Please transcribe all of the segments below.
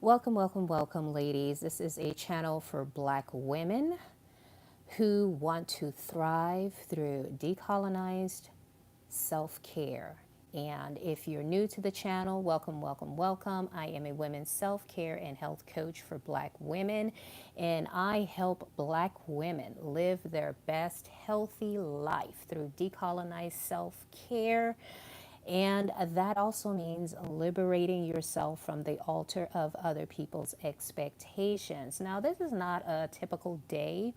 Welcome, welcome, welcome, ladies. This is a channel for Black women who want to thrive through decolonized self care. And if you're new to the channel, welcome, welcome, welcome. I am a women's self care and health coach for Black women, and I help Black women live their best healthy life through decolonized self care. And that also means liberating yourself from the altar of other people's expectations. Now, this is not a typical day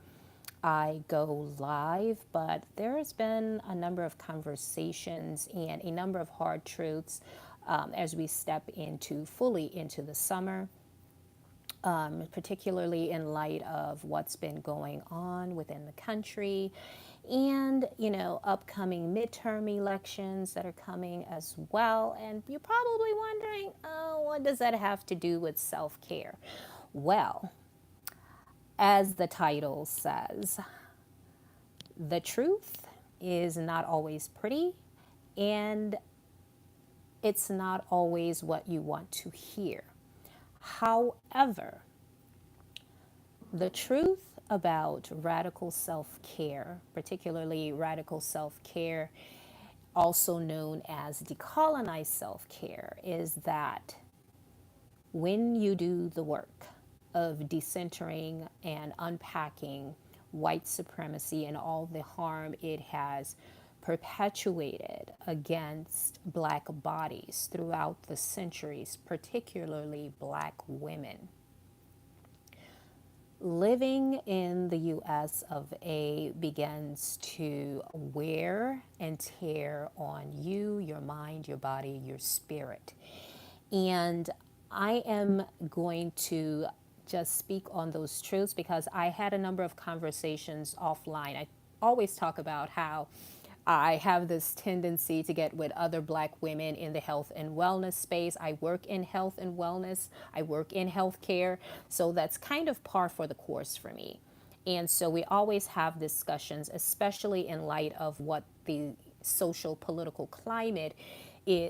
I go live, but there has been a number of conversations and a number of hard truths as we step into fully into the summer, particularly in light of what's been going on within the country and, upcoming midterm elections that are coming as well. And you're probably wondering, oh, what does that have to do with self care? Well, as the title says, the truth is not always pretty, and it's not always what you want to hear. However, the truth about radical self care, particularly radical self care, also known as decolonized self care, is that when you do the work of decentering and unpacking white supremacy and all the harm it has perpetuated against Black bodies throughout the centuries, particularly Black women, living in the US of A begins to wear and tear on you, your mind, your body, your spirit. And I am going to just speak on those truths because I had a number of conversations offline. I always talk about how I have this tendency to get with other Black women in the health and wellness space. I work in health and wellness, I work in healthcare. So that's kind of par for the course for me. And so we always have discussions, especially in light of what the social political climate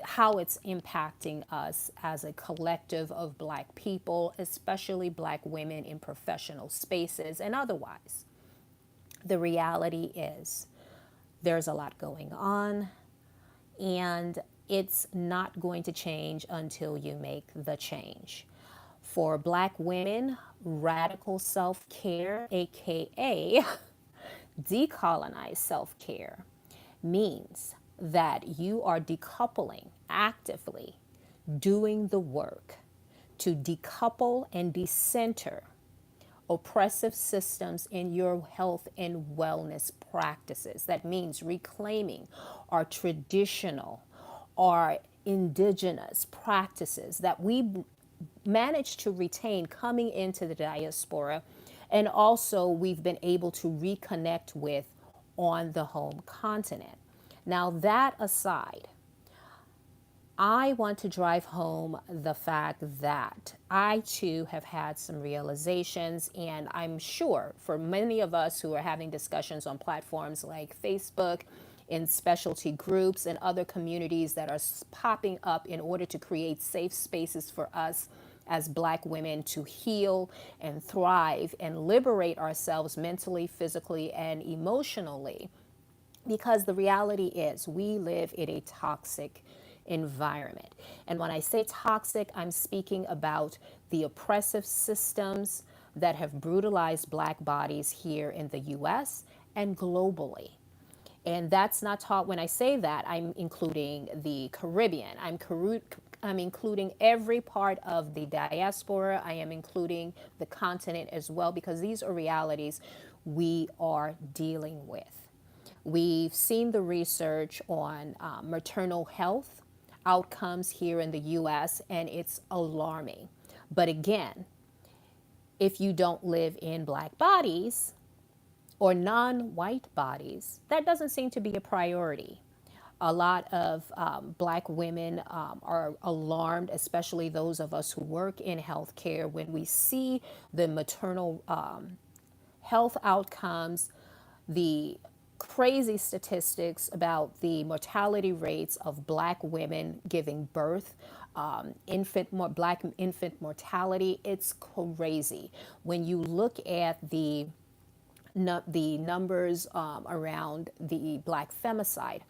how it's impacting us as a collective of Black people, especially Black women in professional spaces and otherwise. The reality is there's a lot going on, and it's not going to change until you make the change. For Black women, radical self care, aka decolonized self care, means that you are decoupling actively, doing the work to decouple and decenter oppressive systems in your health and wellness practices. That means reclaiming our traditional, our indigenous practices that we managed to retain coming into the diaspora, and also we've been able to reconnect with on the home continent. Now, that aside, I want to drive home the fact that I too have had some realizations, and I'm sure for many of us who are having discussions on platforms like Facebook, in specialty groups and other communities that are popping up in order to create safe spaces for us as Black women to heal and thrive and liberate ourselves mentally, physically, and emotionally. Because the reality is, we live in a toxic environment. And when I say toxic, I'm speaking about the oppressive systems that have brutalized Black bodies here in the US and globally. And that's not taught when I say that. I'm including the Caribbean. I'm including every part of the diaspora. I am including the continent as well, because these are realities we are dealing with. We've seen the research on maternal health outcomes here in the US, and it's alarming. But again, if you don't live in Black bodies or non-white bodies, that doesn't seem to be a priority. A lot of Black women are alarmed, especially those of us who work in healthcare, when we see the maternal health outcomes, the crazy statistics about the mortality rates of Black women giving birth black infant mortality. It's crazy when you look at the numbers around the black femicide,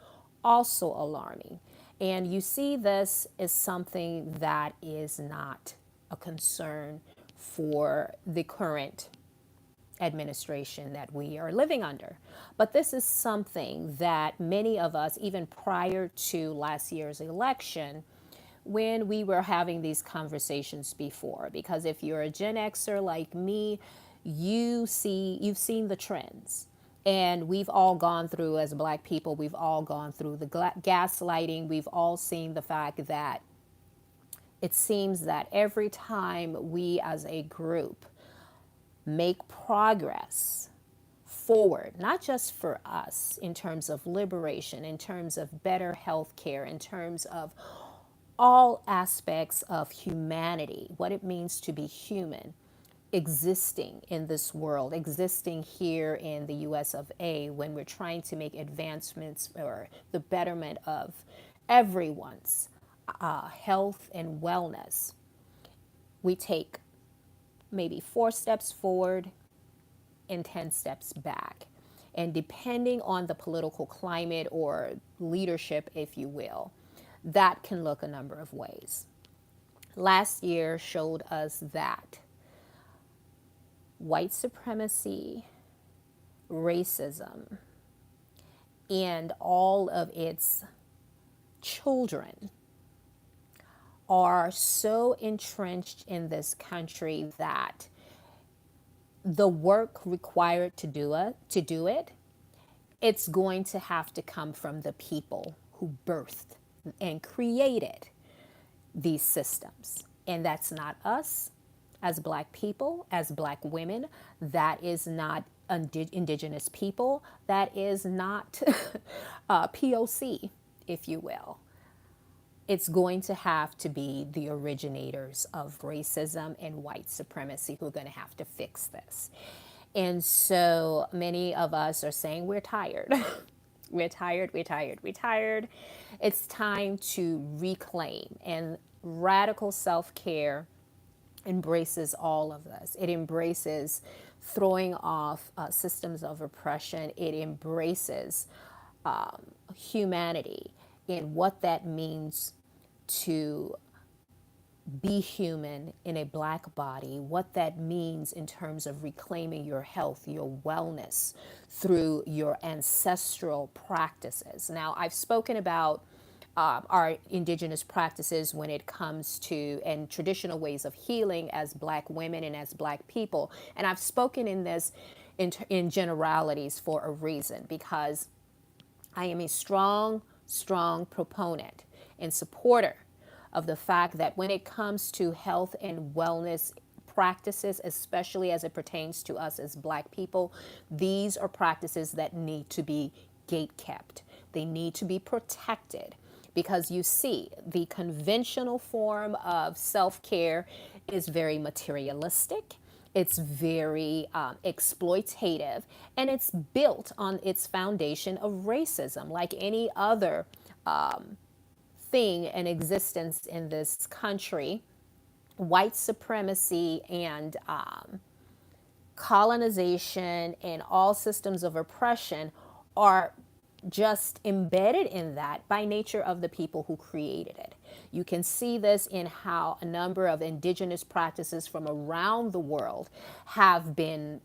also alarming. And you see this as something that is not a concern for the current administration that we are living under. But this is something that many of us, even prior to last year's election, when we were having these conversations before, because if you're a Gen Xer like me, you've seen the trends. And we've all gone through, as Black people, we've all gone through the gaslighting. We've all seen the fact that it seems that every time we as a group make progress forward, not just for us in terms of liberation, in terms of better health care, in terms of all aspects of humanity, what it means to be human, existing in this world, existing here in the US of A, when we're trying to make advancements or the betterment of everyone's health and wellness, we take maybe 4 steps forward and 10 steps back. And depending on the political climate or leadership, if you will, that can look a number of ways. Last year showed us that white supremacy, racism, and all of its children are so entrenched in this country that the work required to do it, it's going to have to come from the people who birthed and created these systems. And that's not us as Black people, as Black women. That is not indigenous people. That is not POC, if you will. It's going to have to be the originators of racism and white supremacy who are going to have to fix this. And so many of us are saying we're tired. We're tired. It's time to reclaim. And radical self-care embraces all of this. It embraces throwing off systems of oppression. It embraces humanity and what that means to be human in a Black body, what that means in terms of reclaiming your health, your wellness through your ancestral practices. Now, I've spoken about our indigenous practices when it comes to and traditional ways of healing as Black women and as Black people. And I've spoken in this in generalities for a reason, because I am a strong proponent and supporter of the fact that when it comes to health and wellness practices, especially as it pertains to us as Black people, these are practices that need to be gate kept. They need to be protected, because you see, the conventional form of self-care is very materialistic. It's very exploitative, and it's built on its foundation of racism, like any other thing in existence in this country. White supremacy and colonization and all systems of oppression are just embedded in that by nature of the people who created it. You can see this in how a number of indigenous practices from around the world have been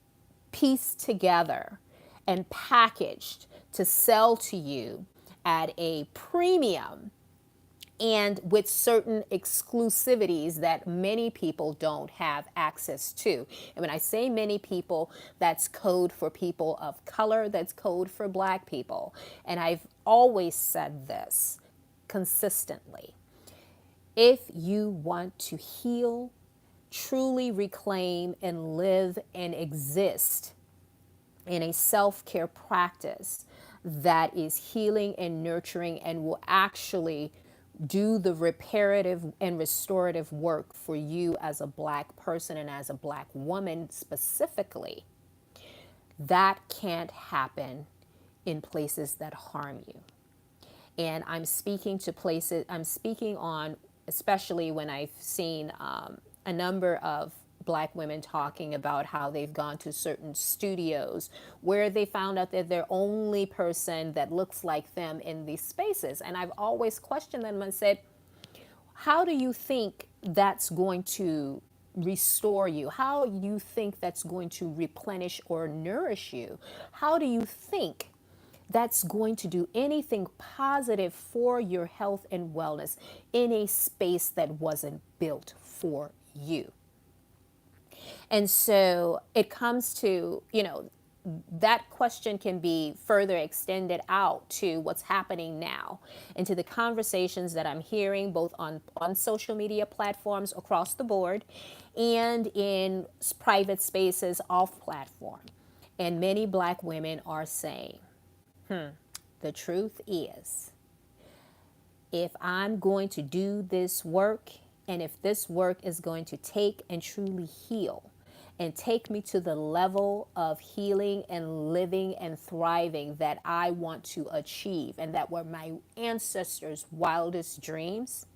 pieced together and packaged to sell to you at a premium and with certain exclusivities that many people don't have access to. And when I say many people, that's code for people of color, that's code for Black people. And I've always said this consistently. If you want to heal, truly reclaim, and live and exist in a self-care practice that is healing and nurturing and will actually do the reparative and restorative work for you as a Black person and as a Black woman specifically, that can't happen in places that harm you. And I'm speaking on especially when I've seen a number of Black women talking about how they've gone to certain studios where they found out that they're the only person that looks like them in these spaces. And I've always questioned them and said, how do you think that's going to restore you? How do you think that's going to replenish or nourish you? How do you think that's going to do anything positive for your health and wellness in a space that wasn't built for you? And so it comes to, that question can be further extended out to what's happening now and to the conversations that I'm hearing both on social media platforms across the board and in private spaces off platform. And many Black women are saying, the truth is, if I'm going to do this work and if this work is going to take and truly heal and take me to the level of healing and living and thriving that I want to achieve and that were my ancestors' wildest dreams,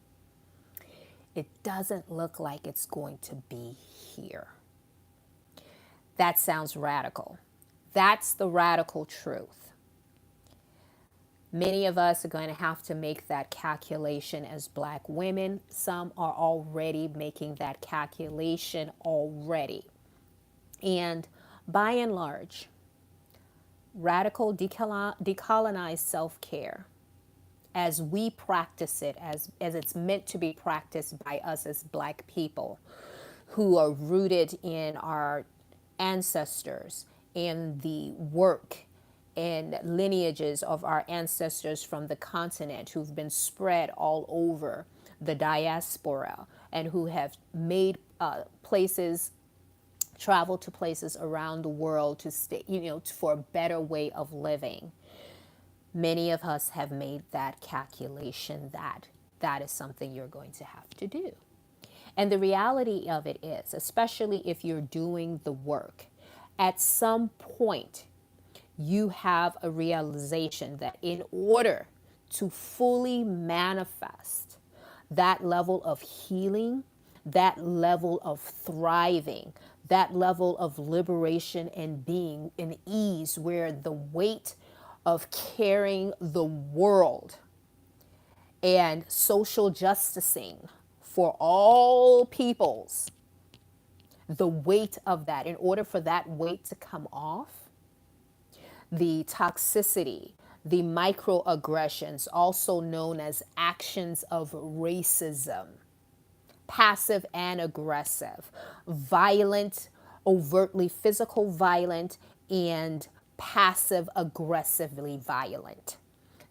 it doesn't look like it's going to be here. That sounds radical. That's the radical truth. Many of us are going to have to make that calculation as Black women. Some are already making that calculation already. And by and large, radical decolonized self-care, as we practice it, as it's meant to be practiced by us as Black people who are rooted in our ancestors, in the work and lineages of our ancestors from the continent who've been spread all over the diaspora and who have made travel to places around the world to stay, for a better way of living. Many of us have made that calculation that is something you're going to have to do. And the reality of it is, especially if you're doing the work, at some point, you have a realization that in order to fully manifest that level of healing, that level of thriving, that level of liberation and being in ease, where the weight of carrying the world and social justicing for all peoples, the weight of that, in order for that weight to come off, the toxicity, the microaggressions, also known as actions of racism, passive and aggressive, violent, overtly physical violent, and passive aggressively violent,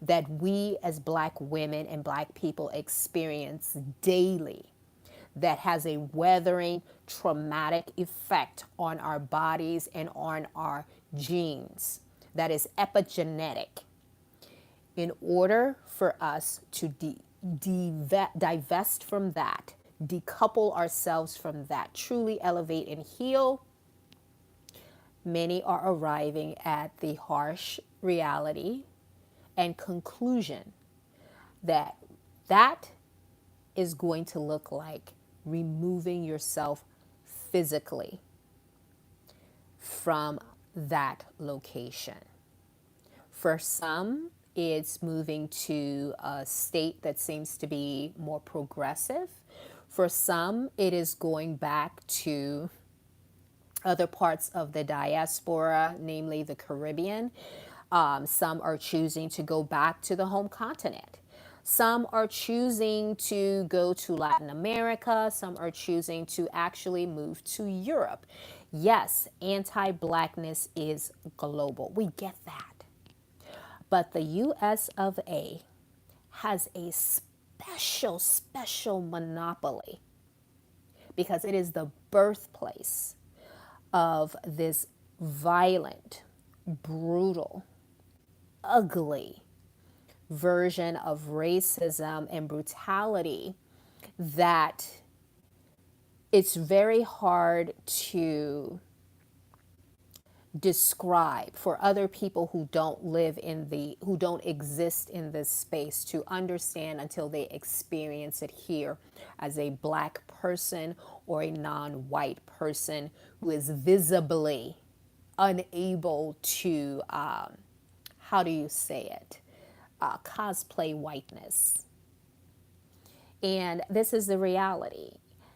that we as Black women and Black people experience daily, that has a weathering, traumatic effect on our bodies and on our genes, that is epigenetic. In order for us to divest from that, decouple ourselves from that, truly elevate and heal, many are arriving at the harsh reality and conclusion that that is going to look like removing yourself physically from that location. For some, it's moving to a state that seems to be more progressive. For some, it is going back to other parts of the diaspora, namely the Caribbean. Some are choosing to go back to the home continent. Some are choosing to go to Latin America. Some are choosing to actually move to Europe. Yes, anti-Blackness is global. We get that. But the US of A has a special monopoly because it is the birthplace of this violent, brutal, ugly version of racism and brutality that it's very hard to describe for other people who don't live in who don't exist in this space to understand until they experience it here as a black person or a non-white person who is visibly unable to, how do you say it, cosplay whiteness. And this is the reality.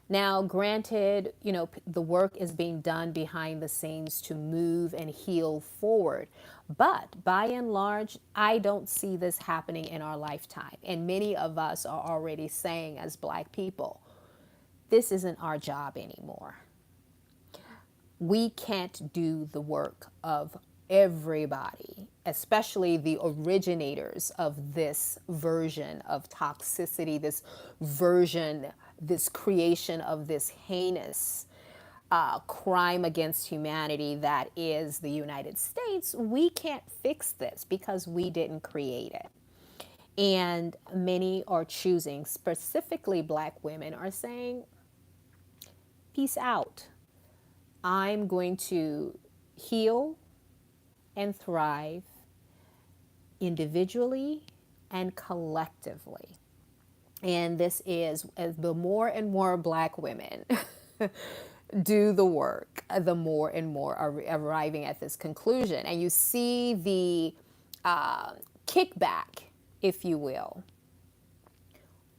Now, granted, the work is being done behind the scenes to move and heal forward. But by and large, I don't see this happening in our lifetime. And many of us are already saying, as black people, this isn't our job anymore. We can't do the work of everybody, especially the originators of this version of toxicity, this creation of this heinous crime against humanity that is the United States. We can't fix this because we didn't create it. And many are choosing, specifically black women, are saying, peace out. I'm going to heal and thrive individually and collectively. And this is, as the more and more black women do the work, the more and more are arriving at this conclusion. And you see the kickback, if you will,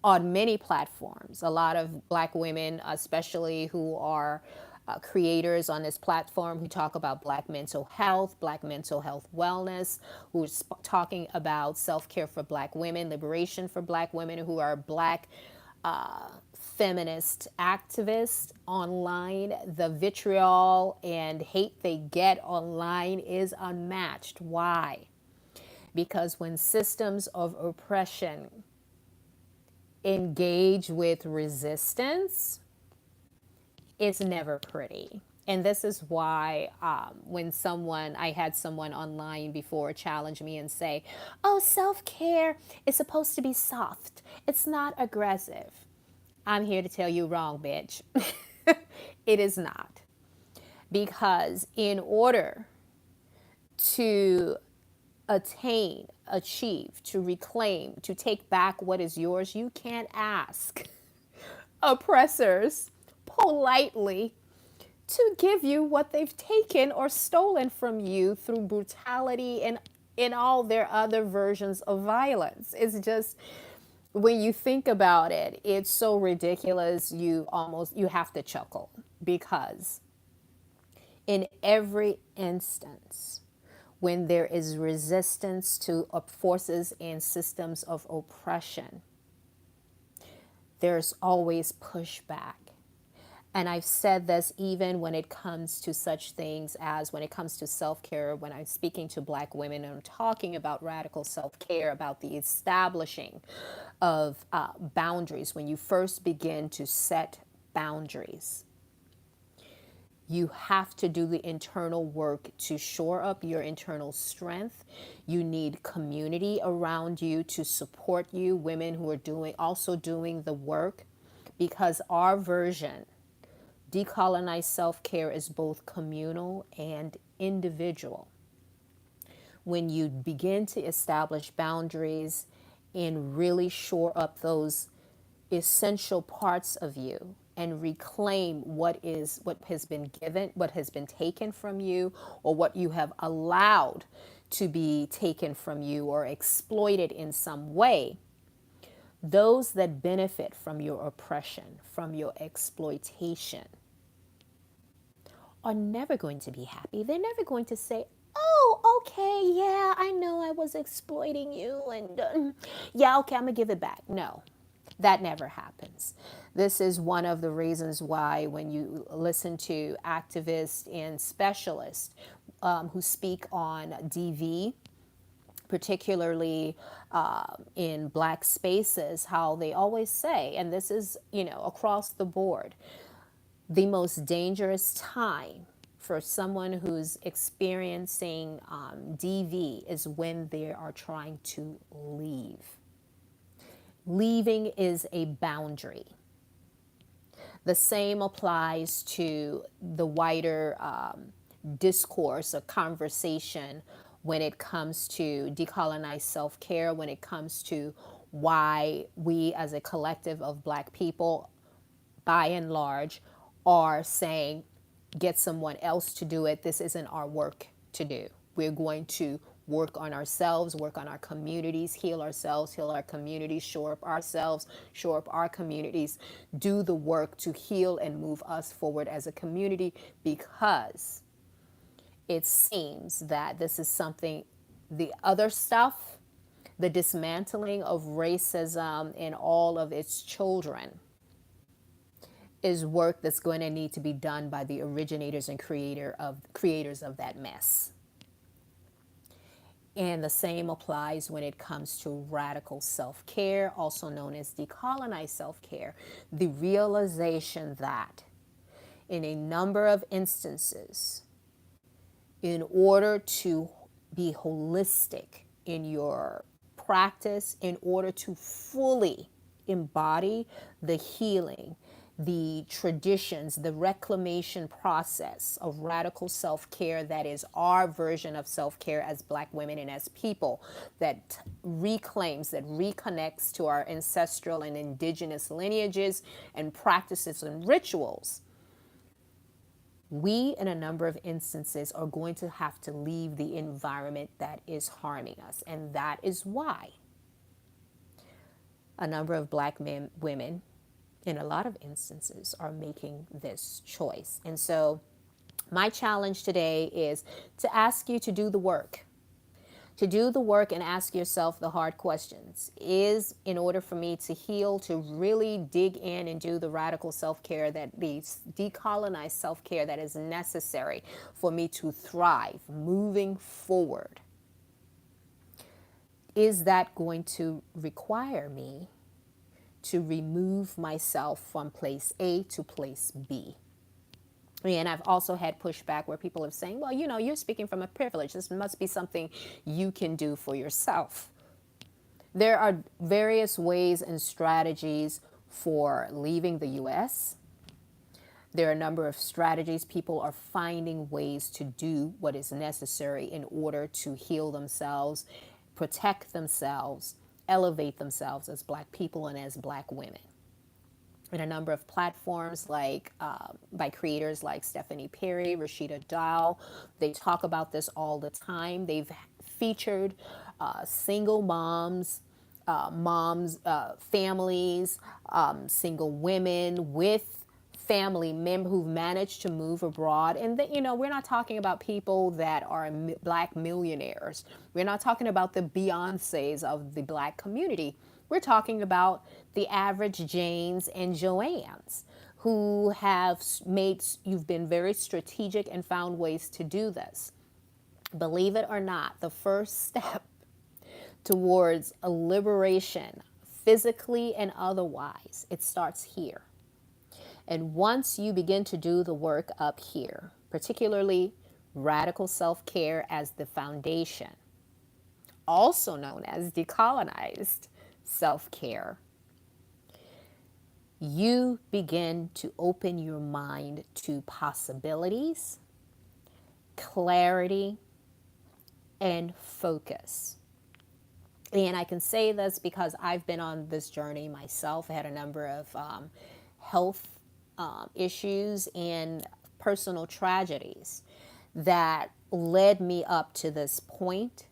on many platforms. A lot of black women, especially who are creators on this platform, who talk about black mental health wellness, who's talking about self-care for black women, liberation for black women, who are black feminist activists online. The vitriol and hate they get online is unmatched. Why? Because when systems of oppression engage with resistance, it's never pretty. And this is why when I had someone online before challenge me and say, oh, self-care is supposed to be soft. It's not aggressive. I'm here to tell you wrong, bitch. It is not. Because in order to achieve, to reclaim, to take back what is yours, you can't ask oppressors politely to give you what they've taken or stolen from you through brutality and in all their other versions of violence. It's just, when you think about it, it's so ridiculous, you have to chuckle, because in every instance when there is resistance to forces and systems of oppression, there's always pushback. And I've said this even when it comes to such things as when it comes to self-care, when I'm speaking to black women and I'm talking about radical self-care, about the establishing of boundaries. When you first begin to set boundaries, you have to do the internal work to shore up your internal strength. You need community around you to support you, women who are also doing the work, because our version, decolonized self-care, is both communal and individual. When you begin to establish boundaries and really shore up those essential parts of you and reclaim what has been given, what has been taken from you, or what you have allowed to be taken from you or exploited in some way, those that benefit from your oppression, from your exploitation, are never going to be happy. They're never going to say, oh, okay, yeah, I know I was exploiting you, and yeah, okay, I'm gonna give it back. No, that never happens. This is one of the reasons why when you listen to activists and specialists who speak on DV, particularly in black spaces, how they always say, and this is, across the board, the most dangerous time for someone who's experiencing DV is when they are trying to leave. Leaving is a boundary. The same applies to the wider discourse or conversation when it comes to decolonized self-care, when it comes to why we as a collective of Black people, by and large, are saying, get someone else to do it. This isn't our work to do. We're going to work on ourselves, work on our communities, heal ourselves, heal our communities, shore up ourselves, shore up our communities, do the work to heal and move us forward as a community, because it seems that this is something, the other stuff, the dismantling of racism and all of its children, is work that's going to need to be done by the originators and creators of that mess. And the same applies when it comes to radical self-care, also known as decolonized self-care. The realization that in a number of instances, in order to be holistic in your practice, in order to fully embody the healing, the traditions, the reclamation process of radical self-care that is our version of self-care as Black women and as people, that reclaims, that reconnects to our ancestral and indigenous lineages and practices and rituals, we, in a number of instances, are going to have to leave the environment that is harming us. And that is why a number of Black women, in a lot of instances, are making this choice. And so my challenge today is to ask you to do the work. To do the work and ask yourself the hard questions. Is, in order for me to heal, to really dig in and do the radical self-care, that the decolonized self-care that is necessary for me to thrive moving forward, is that going to require me to remove myself from place A to place B? And I've also had pushback where people are saying, well, you know, you're speaking from a privilege. This must be something you can do for yourself. There are various ways and strategies for leaving the U.S. There are a number of strategies. People are finding ways to do what is necessary in order to heal themselves, protect themselves, elevate themselves as Black people and as Black women. And a number of platforms like by creators like Stephanie Perry, Rashida Dow, they talk about this all the time. They've featured single moms, families, single women with family members who've managed to move abroad. And that, you know, we're not talking about people that are Black millionaires. We're not talking about the Beyoncés of the Black community. We're talking about the average Janes and Joannes who have made, you've been very strategic and found ways to do this. Believe it or not, the first step towards a liberation, physically and otherwise, it starts here. And once you begin to do the work up here, particularly radical self-care as the foundation, also known as decolonized self-care, you begin to open your mind to possibilities, clarity, and focus. And I can say this because I've been on this journey myself. I had a number of health issues and personal tragedies that led me up to this point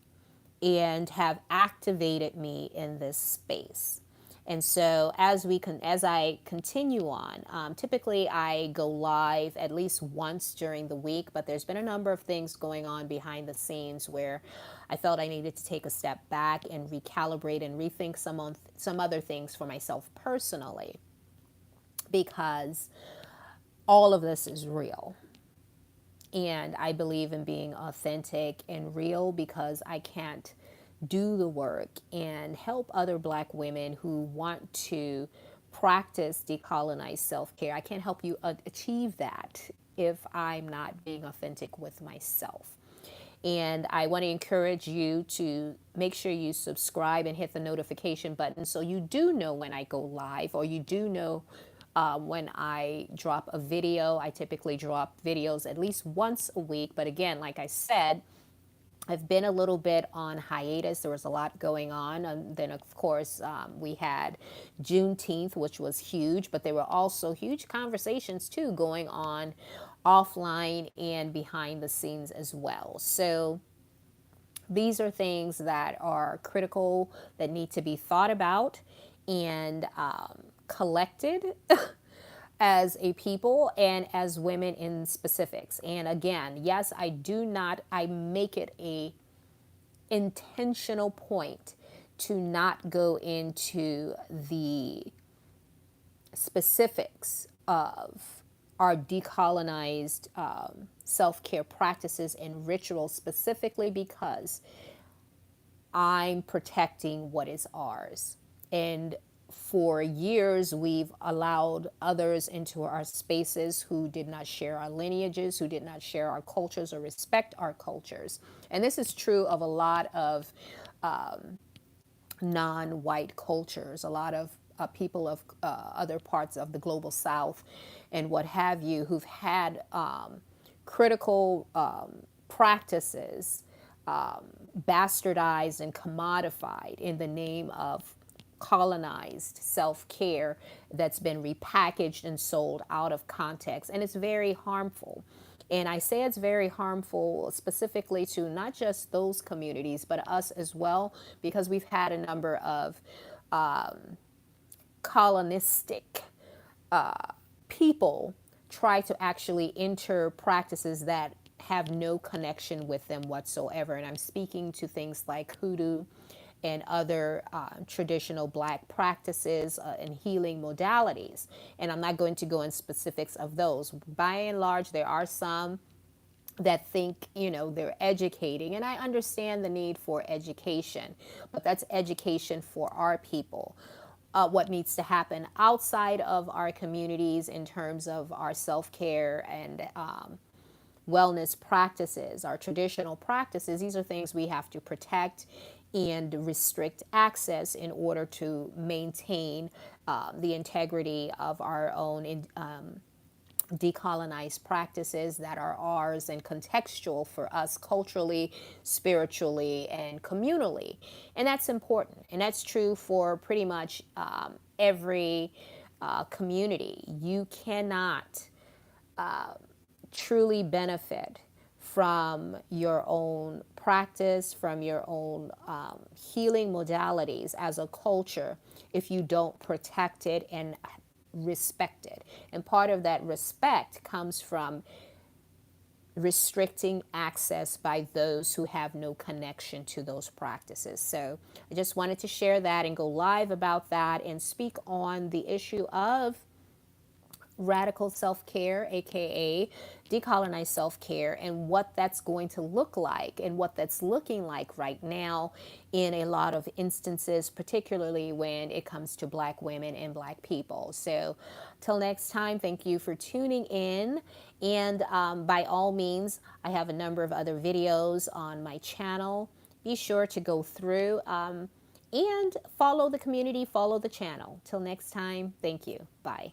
and have activated me in this space. And so as I continue on, typically I go live at least once during the week, but there's been a number of things going on behind the scenes where I felt I needed to take a step back and recalibrate and rethink some other things for myself personally, because all of this is real. And I believe in being authentic and real because I can't do the work and help other Black women who want to practice decolonized self-care. I can't help you achieve that if I'm not being authentic with myself. And I want to encourage you to make sure you subscribe and hit the notification button so you do know when I go live, or you do know when I drop a video. I typically drop videos at least once a week. But again, like I said, I've been a little bit on hiatus. There was a lot going on. And then, of course, we had Juneteenth, which was huge, but there were also huge conversations, too, going on offline and behind the scenes as well. So these are things that are critical, that need to be thought about and collected as a people and as women in specifics. And again, yes, I make it a intentional point to not go into the specifics of our decolonized self-care practices and rituals, specifically because I'm protecting what is ours. And for years, we've allowed others into our spaces who did not share our lineages, who did not share our cultures or respect our cultures. And this is true of a lot of non-white cultures, a lot of people of other parts of the global south and what have you, who've had critical practices bastardized and commodified in the name of colonized self-care that's been repackaged and sold out of context. And it's very harmful. And I say it's very harmful specifically to not just those communities, but us as well, because we've had a number of colonistic people try to actually enter practices that have no connection with them whatsoever. And I'm speaking to things like hoodoo and other traditional Black practices and healing modalities. And I'm not going to go in specifics of those. By and large, there are some that think, they're educating. And I understand the need for education, but that's education for our people. What needs to happen outside of our communities in terms of our self-care and wellness practices, our traditional practices, these are things we have to protect and restrict access in order to maintain the integrity of our own decolonized practices that are ours and contextual for us culturally, spiritually, and communally. And that's important. And that's true for pretty much every community. You cannot truly benefit from your own practice, from your own healing modalities as a culture if you don't protect it and respect it. And part of that respect comes from restricting access by those who have no connection to those practices. So I just wanted to share that and go live about that and speak on the issue of radical self-care, aka decolonized self-care, and what that's going to look like and what that's looking like right now in a lot of instances, particularly when it comes to Black women and Black people. So till next time, thank you for tuning in. And by all means, I have a number of other videos on my channel. Be sure to go through and follow the community, follow the channel. Till next time, thank you. Bye.